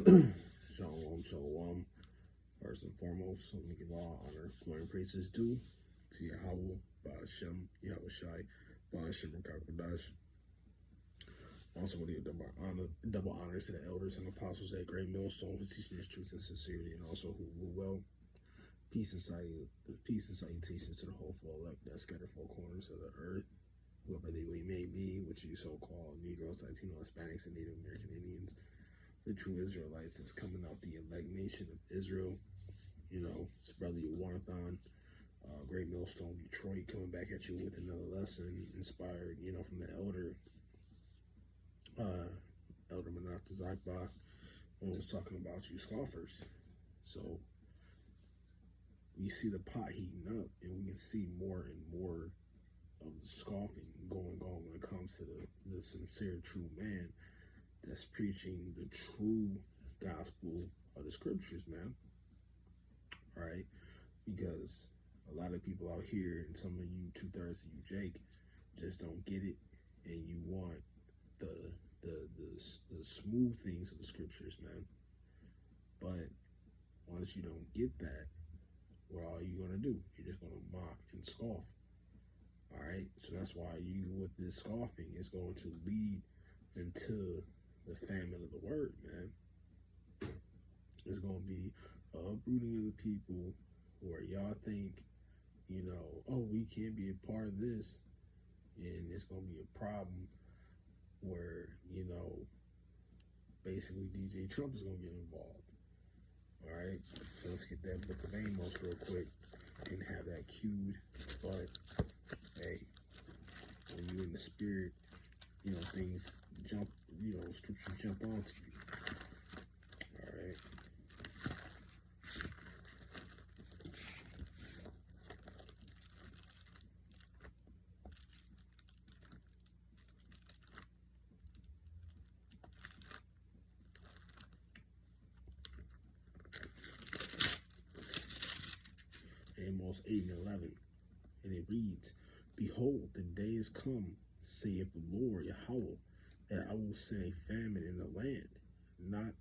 Shalom, shalom. First and foremost, let me give all honor, glory, and praises due to Yahweh, Ba'ashem, Yahweh Shai, Ba'ashem, and Kakodash. Also, want to give double honor to the elders and apostles at Great Millstone who teach this truth and sincerity, and also who rule well. Peace and salutations to the hopeful elect that scatter four corners of the earth, whoever they may be, which you so-called Negroes, Latino, Hispanics, and Native American Indians. The true Israelites that's coming out the elect nation of Israel. You know, it's Brother Yawanathan, Great Millstone, Detroit, coming back at you with another lesson inspired, you know, from the elder Manata Zakba, when he was talking about you scoffers. So we see the pot heating up, and we can see more and more of the scoffing going on when it comes to the sincere, true man that's preaching the true gospel of the scriptures, man. All right, because a lot of people out here, and some of you, 2/3 of you, Jake, just don't get it, and you want the smooth things of the scriptures, man. But once you don't get that, what are you gonna do? You're just gonna mock and scoff. All right, so that's why you, with this scoffing, is going to lead into the famine of the word, man. It's going to be a uprooting of the people where y'all think, you know, oh, we can't be a part of this. And it's going to be a problem where, you know, basically DJ Trump is going to get involved. All right, so let's get that Book of Amos real quick and have that cued. But, hey, when you're in the spirit, you know, things jump, you know, scriptures jump onto you. All right. Amos 8 and 11. And it reads, Behold, the day is come, saith the Lord Yahweh, that I will send a famine in the land, not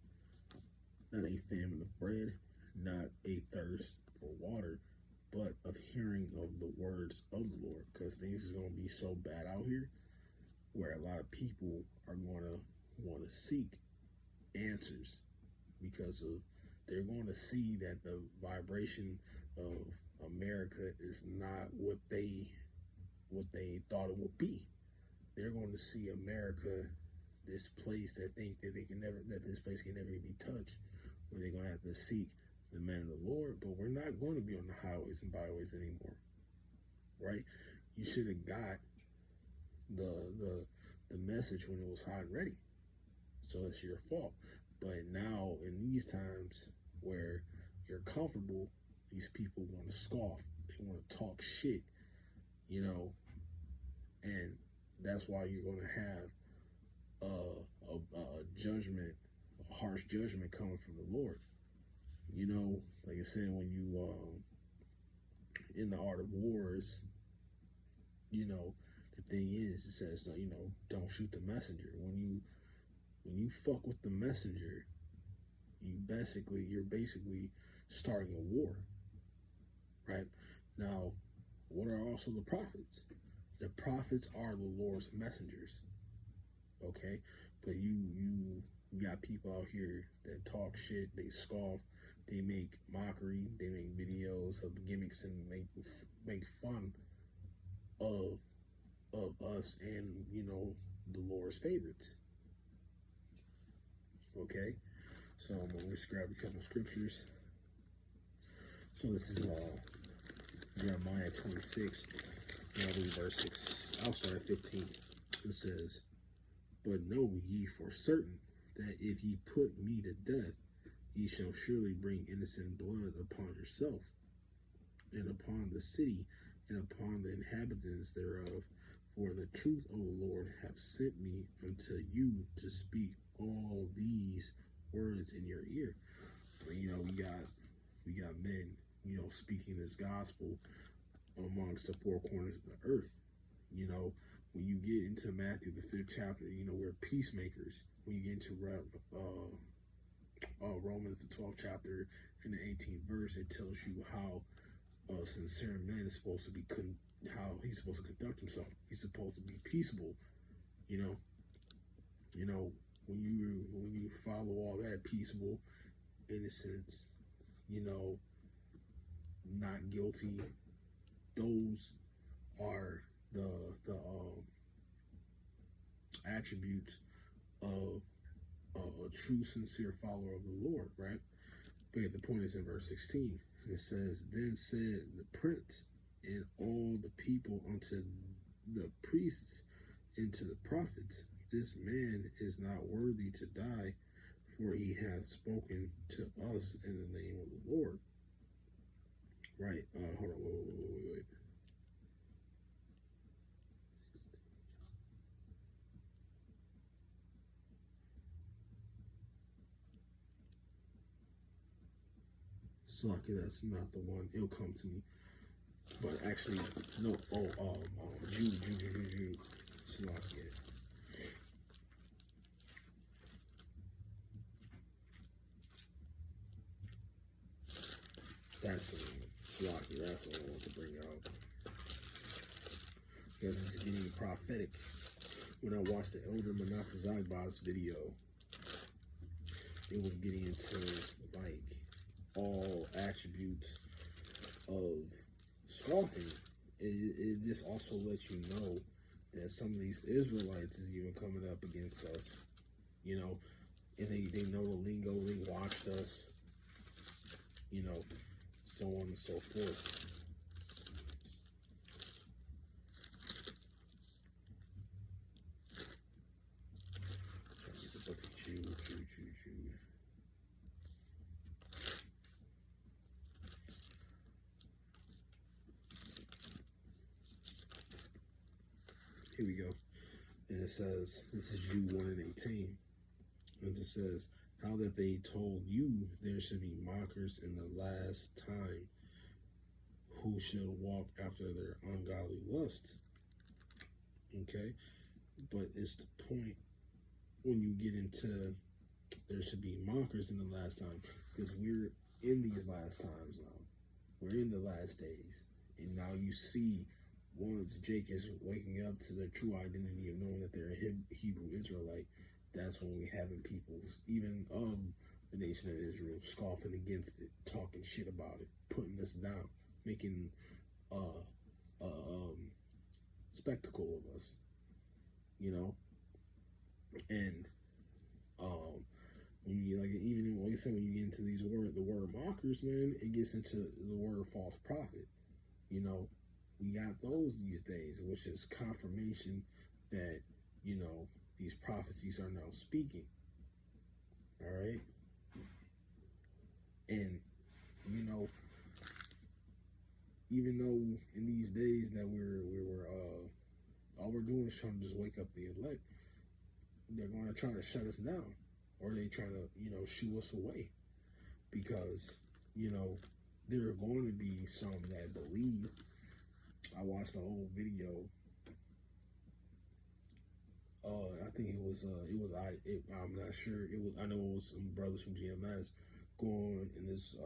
a famine of bread, not a thirst for water, but of hearing of the words of the Lord. Because things is going to be so bad out here, where a lot of people are going to want to seek answers, because of they're going to see that the vibration of America is not what they thought it would be. They're going to see America, this place that think that this place can never be touched, where they're going to have to seek the man of the Lord. But we're not going to be on the highways and byways anymore, right? You should have got the message when it was hot and ready, so it's your fault. But now in these times where you're comfortable, these people want to scoff, they want to talk shit, you know, and that's why you're going to have a judgment, a harsh judgment coming from the Lord. You know, like I said, when you in the art of wars, you know, the thing is, it says, you know, don't shoot the messenger. When you fuck with the messenger, you're basically starting a war, right? Now, what are also the prophets? The prophets are the Lord's messengers, okay? But you got people out here that talk shit, they scoff, they make mockery, they make videos of gimmicks and make fun of us and, you know, the Lord's favorites, okay? So I'm going to just grab a couple scriptures. So this is Jeremiah 26, and I'll read verse 6. I'll start at 15. It says, But know ye for certain that if ye put me to death, ye shall surely bring innocent blood upon yourself, and upon the city, and upon the inhabitants thereof. For the truth, O Lord, have sent me unto you to speak all these words in your ear. But, you know, we got men, you know, speaking this gospel amongst the four corners of the earth. You know, when you get into Matthew, the 5th chapter, you know, we're peacemakers. When you get into Romans, the 12th chapter, and the 18th verse, it tells you how a sincere man is supposed to be, how he's supposed to conduct himself. He's supposed to be peaceable. You know, you know, when you follow all that, peaceable, innocence, you know, not guilty, those are the attributes of a true, sincere follower of the Lord, right? But the point is in verse 16. It says, "Then said the prince and all the people unto the priests and to the prophets, This man is not worthy to die, for he hath spoken to us in the name of the Lord." Right? Hold on, wait. Slacky, that's not the one. It'll come to me. But actually, no. Jude. Slacky. That's the one. Slacky, that's what I want to bring out. Because it's getting prophetic. When I watched the Elder Monatazagba's video, it was getting into like all attributes of scoffing. It just also lets you know that some of these Israelites is even coming up against us, you know, and they know the lingo, they watched us, you know, so on and so forth. Trying to get the book of Jude. Here we go. And it says, this is Jude 1 and 18. And it says, "How that they told you there should be mockers in the last time, who shall walk after their ungodly lust." Okay? But it's the point when you get into there should be mockers in the last time, because we're in these last times now. We're in the last days. And now you see, once Jake is waking up to their true identity of knowing that they're a Hebrew Israelite, that's when we're having people, even of the nation of Israel, scoffing against it, talking shit about it, putting us down, making spectacle of us, you know. And when you even like I said, when you get into the word mockers, man, it gets into the word false prophet. You know, we got those these days, which is confirmation that, you know, these prophecies are now speaking. All right. And, you know, even though in these days that all we're doing is trying to just wake up the elect, they're going to try to shut us down, or they try to, you know, shoo us away, because, you know, there are going to be some that believe. I watched the whole video. I think I'm not sure. I know it was some brothers from GMS going, and this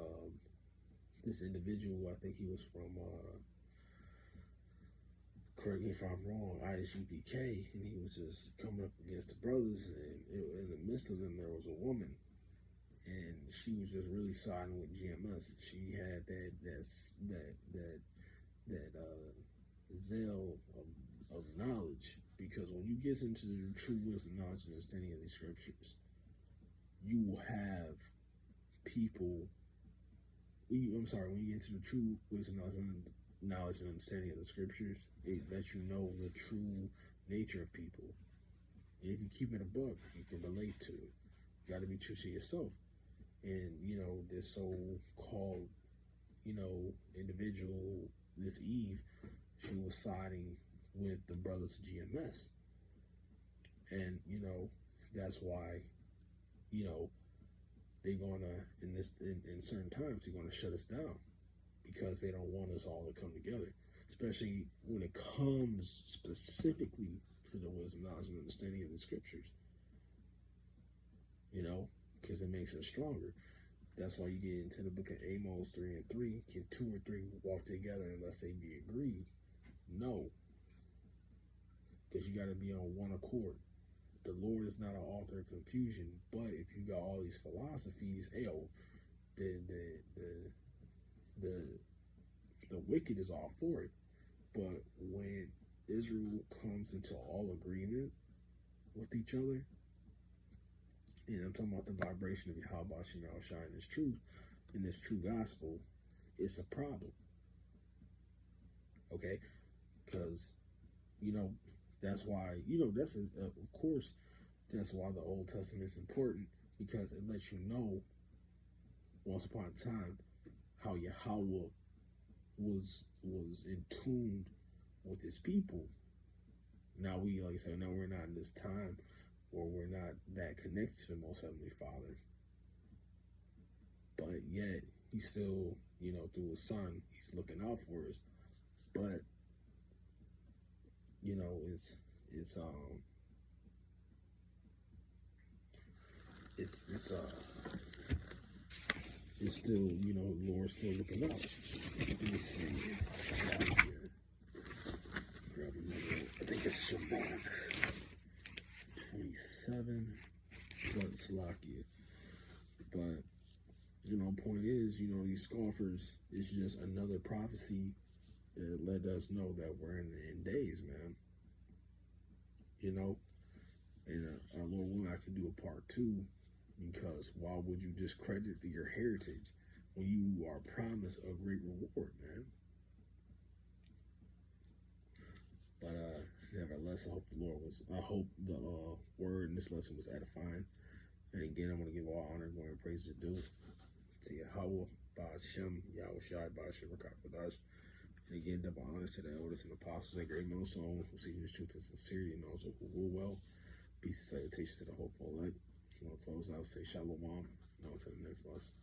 individual, I think he was from, correct me if I'm wrong, ISUPK, and he was just coming up against the brothers, and in the midst of them there was a woman, and she was just really siding with GMS. She had that zeal of knowledge, because when you get into the true wisdom, knowledge, and understanding of these scriptures, you will have people. When you get into the true wisdom, knowledge, and understanding of the scriptures, it lets you know the true nature of people. And if you keep it a buck, you can relate to it. You got to be true to yourself. And, you know, this so-called, you know, individual, this Eve, she was siding with the brothers of GMS. And, you know, that's why, you know, they're gonna, in certain times, they're gonna shut us down, because they don't want us all to come together, especially when it comes specifically to the wisdom, knowledge, and understanding of the scriptures. You know, because it makes us stronger. That's why you get into the book of Amos 3:3. Can 2 or 3 walk together unless they be agreed? No, because you got to be on one accord. The Lord is not an author of confusion, but if you got all these philosophies, the wicked is all for it. But when Israel comes into all agreement with each other, and I'm talking about the vibration of Yahweh Hashem Yahushua in this truth, in this true gospel, it's a problem. Okay? Because, that's why, of course, that's why the Old Testament is important, because it lets you know, once upon a time, how Yahweh was in tune with his people. Now like I said, now we're not in this time, or we're not that connected to the Most Heavenly Father. But yet, he's still, through his Son, he's looking out for us. But, it's still, the Lord's still looking out. Let me see. Grab another, I think it's Shabbat 27. But Salakia. But, point is, these scoffers is just another prophecy that let us know that we're in the end days, man. And our Lord willing, I can do a part 2, because why would you discredit your heritage when you are promised a great reward, man? But nevertheless, I hope the word in this lesson was edifying. And again, I'm going to give all honor, glory, and praise to due to Yahweh, Ba'ashem, Yahushai, Ba'ashem, Rakakadash. And again, double honor to the elders and apostles and great millstone who seek this truth and sincerity, and also who rule well. Peace and salutations to the hopeful elect. If you want to close out, say shalom, and on to the next lesson.